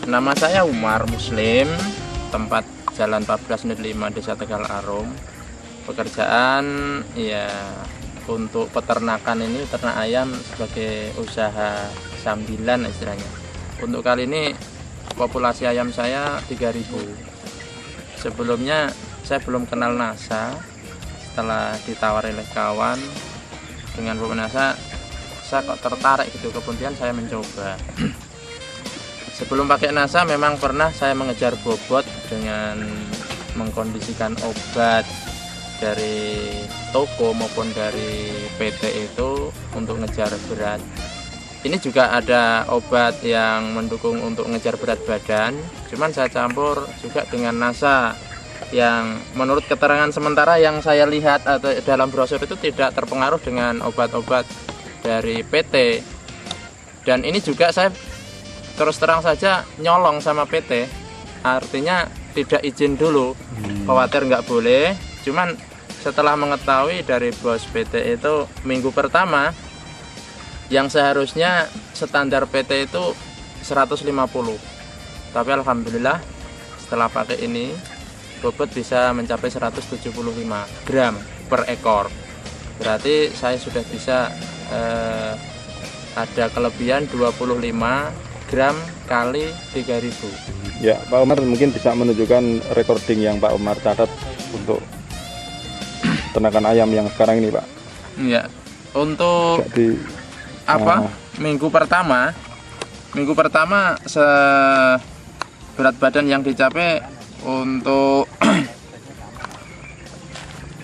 Nama saya Umar Muslim, tempat Jalan 1405 Desa Tegal Arum. Pekerjaan ya untuk peternakan ini, ternak ayam sebagai usaha sambilan istilahnya. Untuk kali ini populasi ayam saya 3000. Sebelumnya saya belum kenal NASA. Setelah ditawari oleh kawan dengan NASA, saya kok tertarik gitu, kemudian saya mencoba. Sebelum pakai NASA memang pernah saya mengejar bobot dengan mengkondisikan obat dari toko maupun dari PT itu untuk ngejar berat. Ini juga ada obat yang mendukung untuk ngejar berat badan, cuman saya campur juga dengan NASA yang menurut keterangan sementara yang saya lihat atau dalam brosur itu tidak terpengaruh dengan obat-obat dari PT. Dan ini juga saya terus terang saja nyolong sama PT, artinya tidak izin dulu, khawatir nggak boleh. Cuman setelah mengetahui dari bos PT itu minggu pertama yang seharusnya standar PT itu 150, tapi alhamdulillah setelah pakai ini bobot bisa mencapai 175 gram per ekor. Berarti saya sudah bisa ada kelebihan 25 gram kali 3000. Ya, Pak Umar mungkin bisa menunjukkan recording yang Pak Umar catat untuk ternakan ayam yang sekarang ini, Pak. Ya, untuk jadi minggu pertama berat badan yang dicapai untuk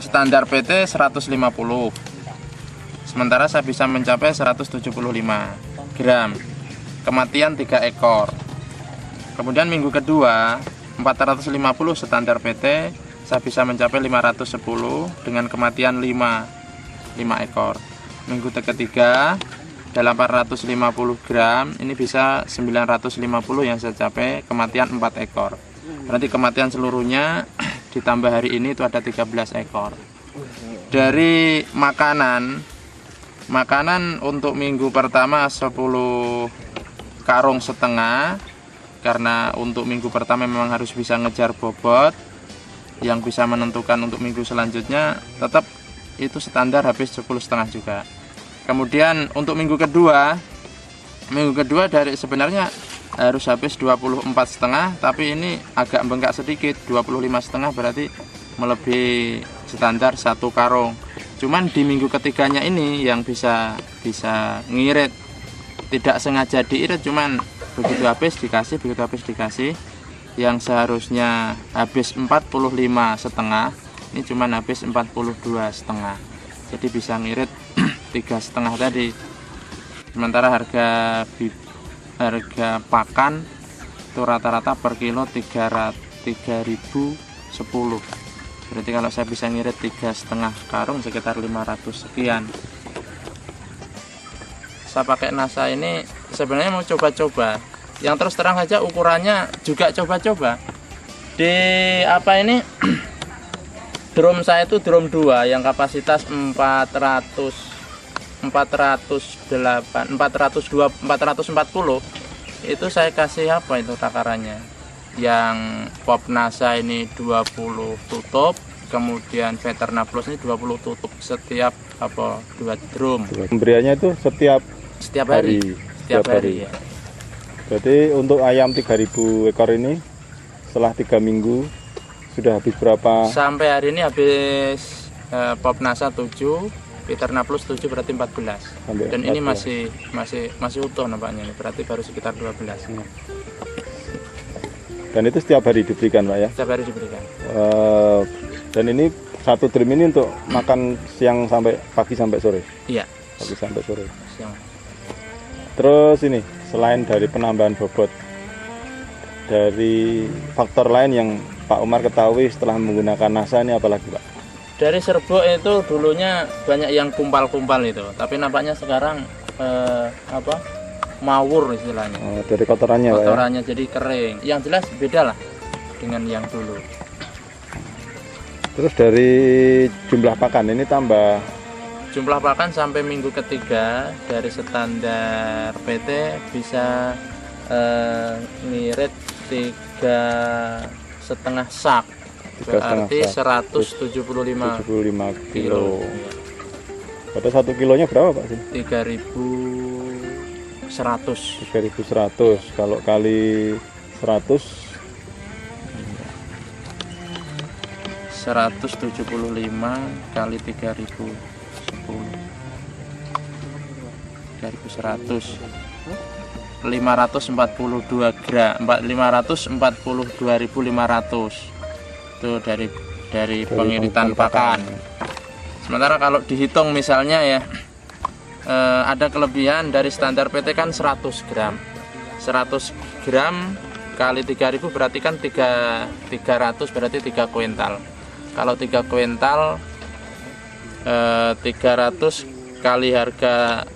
standar PT 150, sementara saya bisa mencapai 175 gram, kematian 3 ekor. Kemudian minggu kedua 450 standar PT, saya bisa mencapai 510 dengan kematian 5 ekor. Minggu ketiga 850 gram, ini bisa 950 yang saya capai, kematian 4 ekor. Berarti kematian seluruhnya ditambah hari ini itu ada 13 ekor. Dari makanan untuk minggu pertama 10 karung setengah, karena untuk minggu pertama memang harus bisa ngejar bobot yang bisa menentukan untuk minggu selanjutnya, tetap itu standar habis 10,5 juga. Kemudian untuk minggu kedua dari sebenarnya harus habis 24,5, tapi ini agak bengkak sedikit, 25,5, berarti melebihi standar 1 karung. Cuman di minggu ketiganya ini yang bisa ngirit, tidak sengaja diirit, cuman begitu habis dikasih, yang seharusnya habis 45,5, ini cuman habis 42,5, jadi bisa ngirit 3,5 tadi. Sementara harga pakan itu rata-rata per kilo 3.010. Berarti kalau saya bisa ngirit 3,5 karung sekitar 500 sekian. Saya pakai NASA ini sebenarnya mau coba-coba. Yang terus terang saja ukurannya juga coba-coba. Di drum saya itu drum 2 yang kapasitas 440. Itu saya kasih itu takarannya. Yang pop NASA ini 20 tutup, kemudian Veterna Plus ini 20 tutup setiap 2 drum. Pemberiannya itu setiap hari. Ya. Berarti untuk ayam 3000 ekor ini setelah 3 minggu sudah habis berapa? Sampai hari ini habis pop NASA 7, Veterna Plus 7, berarti 14. Dan 14. Ini masih utuh nampaknya, berarti baru sekitar 12. Dan itu setiap hari diberikan, Pak ya? Setiap hari diberikan. Dan ini satu drum ini untuk makan siang sampai pagi sampai sore? Iya. Pagi sampai sore. Siang. Terus ini, selain dari penambahan bobot, dari faktor lain yang Pak Umar ketahui setelah menggunakan NASA ini apalagi, Pak? Dari serbuk itu dulunya banyak yang kumpal-kumpal itu, tapi nampaknya sekarang mawur istilahnya. Dari kotorannya, Pak, kotorannya jadi kering. Yang jelas beda lah dengan yang dulu. Terus dari jumlah pakan ini tambah? Jumlah pakan sampai minggu ketiga dari standar PT bisa ngirit 3,5 sak, berarti 175 kilo. Pada 1 kilonya berapa Pak? 3.100. 3.100. Kalau kali 100 175 kali 3.000 10 3.100 542 gram 542.500 itu dari pengiritan pakan. Sementara kalau dihitung misalnya ya ada kelebihan dari standar PT kan 100 gram 100 gram kali 3.000 berarti kan 300 berarti 3 kuintal. Kalau 3 kuintal 300 kali harga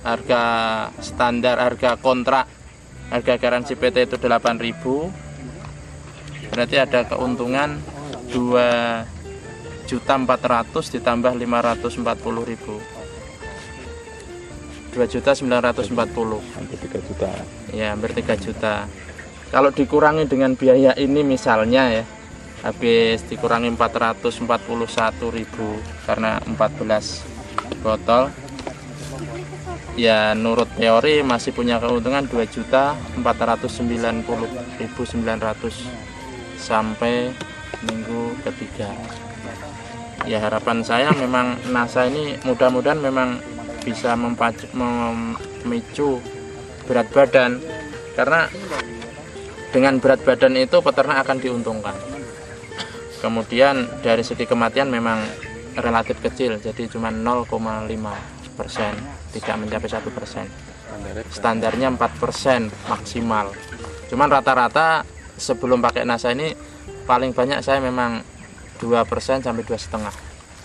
standar, harga kontrak, harga garansi PT itu 8.000, berarti ada keuntungan 2.400.000 ditambah 540.000, 2.940.000, hampir 3 juta. ya hampir 3 juta. Kalau dikurangi dengan biaya ini misalnya ya, habis dikurangi 441.000 karena 14 botol, ya menurut teori masih punya keuntungan 2.490.900 sampai minggu ketiga. Ya harapan saya memang NASA ini mudah-mudahan memang bisa memicu berat badan, karena dengan berat badan itu peternak akan diuntungkan. Kemudian dari segi kematian memang relatif kecil, jadi cuma 0,5%, tidak mencapai 1%. Standarnya 4% maksimal. Cuman rata-rata sebelum pakai NASA ini paling banyak saya memang 2% sampai 2,5%.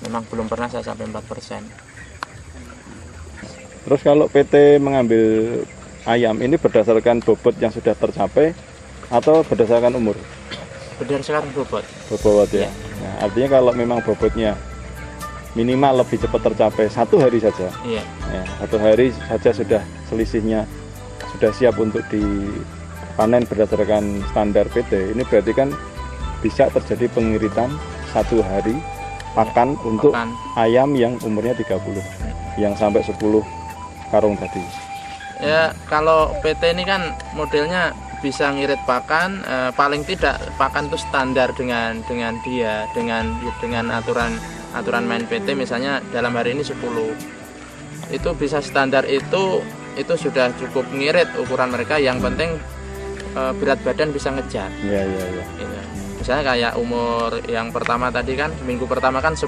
Memang belum pernah saya sampai 4%. Terus kalau PT mengambil ayam ini berdasarkan bobot yang sudah tercapai atau berdasarkan umur? Berdasarkan bobot. Bobot ya. Nah, artinya kalau memang bobotnya minimal lebih cepat tercapai 1 hari saja. Iya. Ya, 1 hari saja sudah selisihnya sudah siap untuk dipanen berdasarkan standar PT. Ini berarti kan bisa terjadi pengiritan 1 hari pakan untuk ayam yang umurnya 30, yang sampai 10 karung tadi. Ya kalau PT ini kan modelnya bisa ngirit pakan, paling tidak pakan itu standar dengan aturan main PT, misalnya dalam hari ini 10, itu bisa standar itu sudah cukup ngirit ukuran mereka. Yang penting berat badan bisa ngejar. Iya. Misalnya kayak umur yang pertama tadi kan, minggu pertama kan 10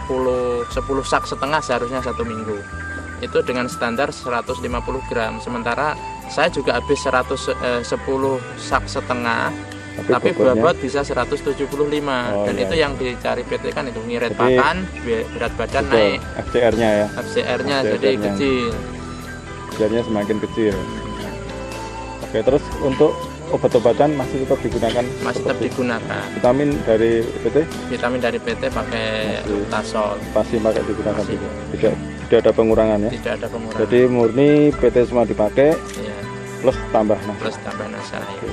sak setengah seharusnya 1 minggu, itu dengan standar 150 gram. Sementara saya juga habis 10 sak setengah, tapi bobot bisa 175. Dan iya. itu yang dicari PT kan, itu ngirit pakan, berat badan betul, naik, FCR-nya ya. FCR-nya jadi kecil. FCR-nya semakin kecil. Oke, terus untuk obat-obatan masih tetap digunakan? Masih tetap digunakan. Vitamin dari PT? Vitamin dari PT pakai Lactazol. Pasti pakai digunakan Masih. juga. Tidak ada pengurangan ya? Tidak ada pengurangan. Jadi murni PT semua dipakai, Ya, plus tambah plus tambah NASA. Oke.